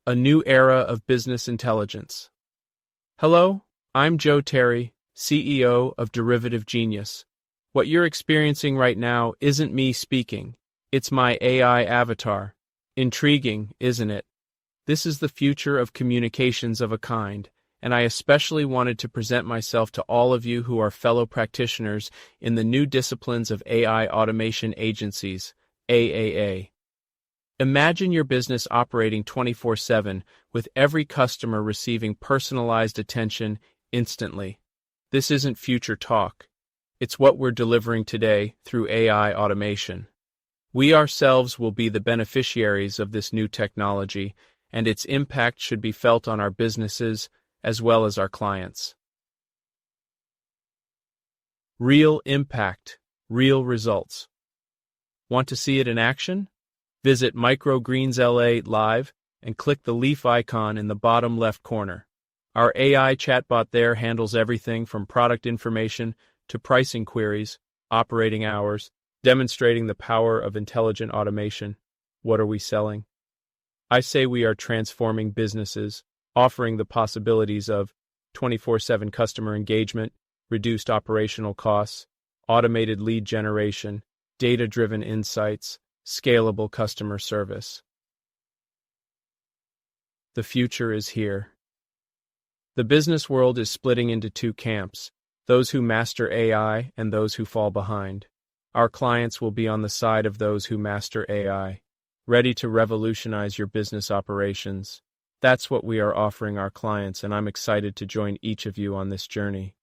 A new era of business intelligence. Hello, I'm Joe Terry, CEO of Derivative Genius. What you're experiencing right now isn't me speaking, it's my AI avatar. Intriguing, isn't it? This is the future of communications of a kind, and I especially wanted to present myself to all of you who are fellow practitioners in the new disciplines of AI automation agencies, AAA. Imagine your business operating 24/7, with every customer receiving personalized attention instantly. This isn't future talk. It's what we're delivering today through AI automation. We ourselves will be the beneficiaries of this new technology, and its impact should be felt on our businesses as well as our clients. Real impact, real results. Want to see it in action? Visit Microgreens LA Live and click the leaf icon in the bottom left corner. Our AI chatbot there handles everything from product information to pricing queries, operating hours, demonstrating the power of intelligent automation. What are we selling? I say we are transforming businesses, offering the possibilities of 24/7 customer engagement, reduced operational costs, automated lead generation, data-driven insights, scalable customer service. The future is here. The business world is splitting into two camps, those who master AI and those who fall behind. Our clients will be on the side of those who master AI, ready to revolutionize your business operations. That's what we are offering our clients, and I'm excited to join each of you on this journey.